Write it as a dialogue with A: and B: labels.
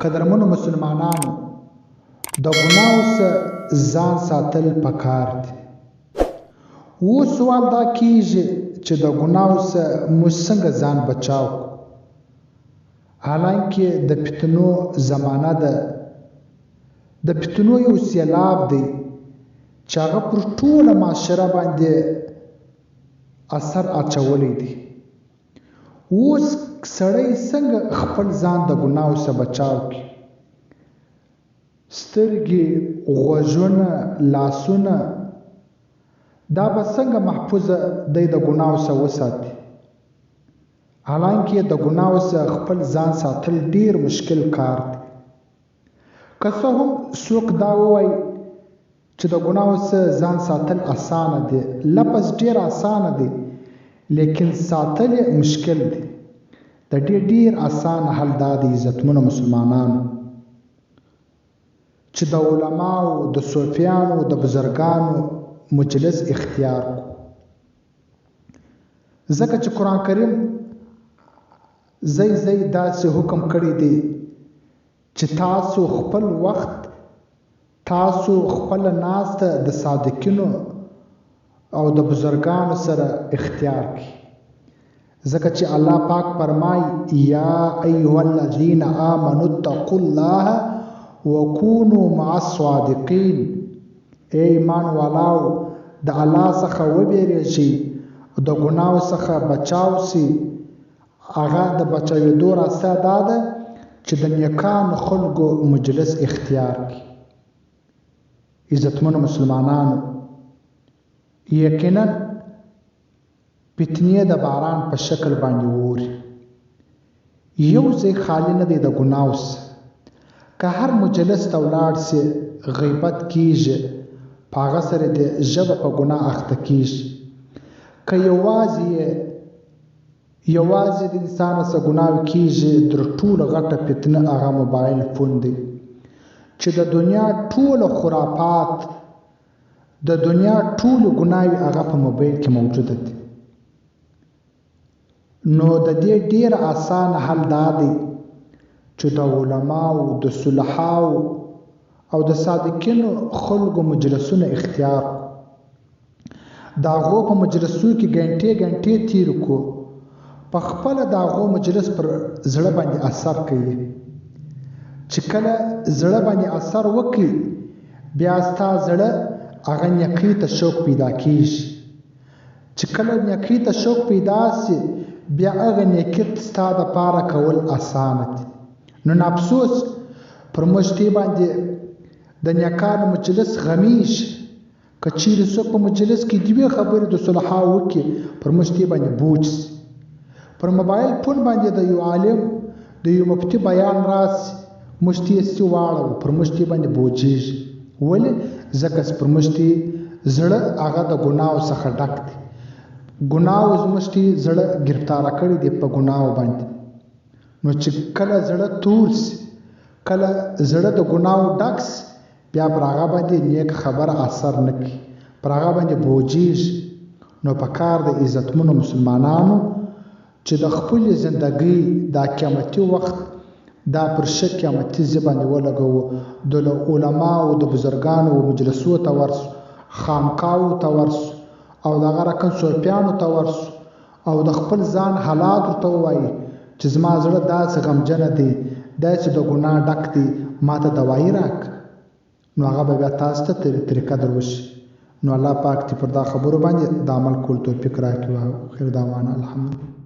A: قدرمنو مسلمانانو د ګناو څخه ځان ساتل پکار دي. اوس سوال دا کیږي چې د ګناو څخه موږ څنګه ځان بچاو کړو. حالانکه د فتنو زمانه ده، د فتنو یو سیلاب دی چې هغه پر ټوله معاشره باندې اثر اچولی دی. اوس سړی څنګه خپل ځان د ګناو څخه بچاو کړي؟ سترګې، غوږونه، لاسونه دا به څنګه محفوظه دی د ګناو څخه وساتي؟ حالانکه د ګناو څخه خپل ځان ساتل ډیر مشکل کار دی. که څه هم څوک دا ووایي چې د ګناو څخه ځان ساتل اسانه دی، لفظ ډیر اسانه دی، لیکن ساتل مشکل دی. د ډیر اسان حل دا دی عزتمنو مسلمانانو چې د علماو، د صوفیانو، د بزرګانو مجلس اختیار کو. ځکه چې قرآن کریم ځای داسې حکم کړی دی چې تاسو خپل وخت، تاسو خپل ناسته د صادقینو او د بزرګانو سره اختیار کړئ. ځکه چې الله پاک فرمای یا ایها الذین آمنوا اتقوا الله وکونوا مع الصادقین. ای ایمان والاو د الله څخه وبېرېږئ، د ګناو څخه بچاو سي. هغه د بچاوېدو راسته دا ده چې د نیکانو خلکو مجلس اختیار کړي. عزتمنو مسلمانانو، یقینا فتنې د باران په شکل باندې اوري. یو ځای خالی نه دی د ګناو څخه. که هر مجلس ته ولاړ سي غیبت کیږي، په هغه سره د ژبه په ګناه اخته کیږي. که یوازې د انسان څخه ګناه کیږي، در ټوله غټه فتنه هغه موبایل فون دی چې د دنیا ټوله خرافات، د دنیا ټولو ګناوې هغه په موبایل کې موجوده دي. نو د دې ډیر آسان حل دا دی چې د علماو، د صلحاو او د صادقینو خلکو مجلسونه اختیار کړو. د هغو په مجلسو کې ګنټې تیر کړو. په خپله د هغو مجلس پر زړه باندې اثر کوي. چې کله زړه باندې اثر وکړي، بیا ستا زړه هغه نیکۍ ته شوق پیدا کیږي. چې کله نیکۍ ته شوق پیدا سي، بیا هغه نیکي ستا دپاره کول اسانه دي. نن افسوس پر مجتهد باندې د نیکانو مجلس غمیږي. که چیرې څوک په مجلس کې دوې خبرې د صلحا وکړي، پر مجتهد باندې بوج سي. پر موبایل فون باندې د یو عالم، د یو مفتي بیان راسي، مجتهد سي واړوي، پر مجتهد باندې بوجیږي. ولې؟ ځکه پر مجتهد زړه هغه د ګناو څخه ډک دی. ګناو زموږ زړه ګرفتاره کړی دی په ګناو باندې. نو چې کله زړه تور سي، کله زړه د ګناو ډک سي، بیا پر هغه باندې نیک خبره اثر نه کوي، پر هغه باندې بوجیږي. نو پکار د عزتمنو مسلمانانو چې د خپلې زندګۍ دا قیامتي وخت دا پر ښه قیامتي ځای باندې ولګوو. د علماو، د بزرګانو مجلسو ته ورسو، خانقاو ته ورسو، او د هغه رقم صوفیانو ته ورسو، او د خپل ځان حالات ورته ووایي چې زما زړه داسې غمجنه دی، داسې د ګناه ډک دی، ما ته دوایي راکړه. نو هغه به بیا تاسو ته طریقه در وشي. نو الله پاک دې پر دا خبرو باندې د عمل کول توفیق راکړي. خیر دعوانا الحمدلله.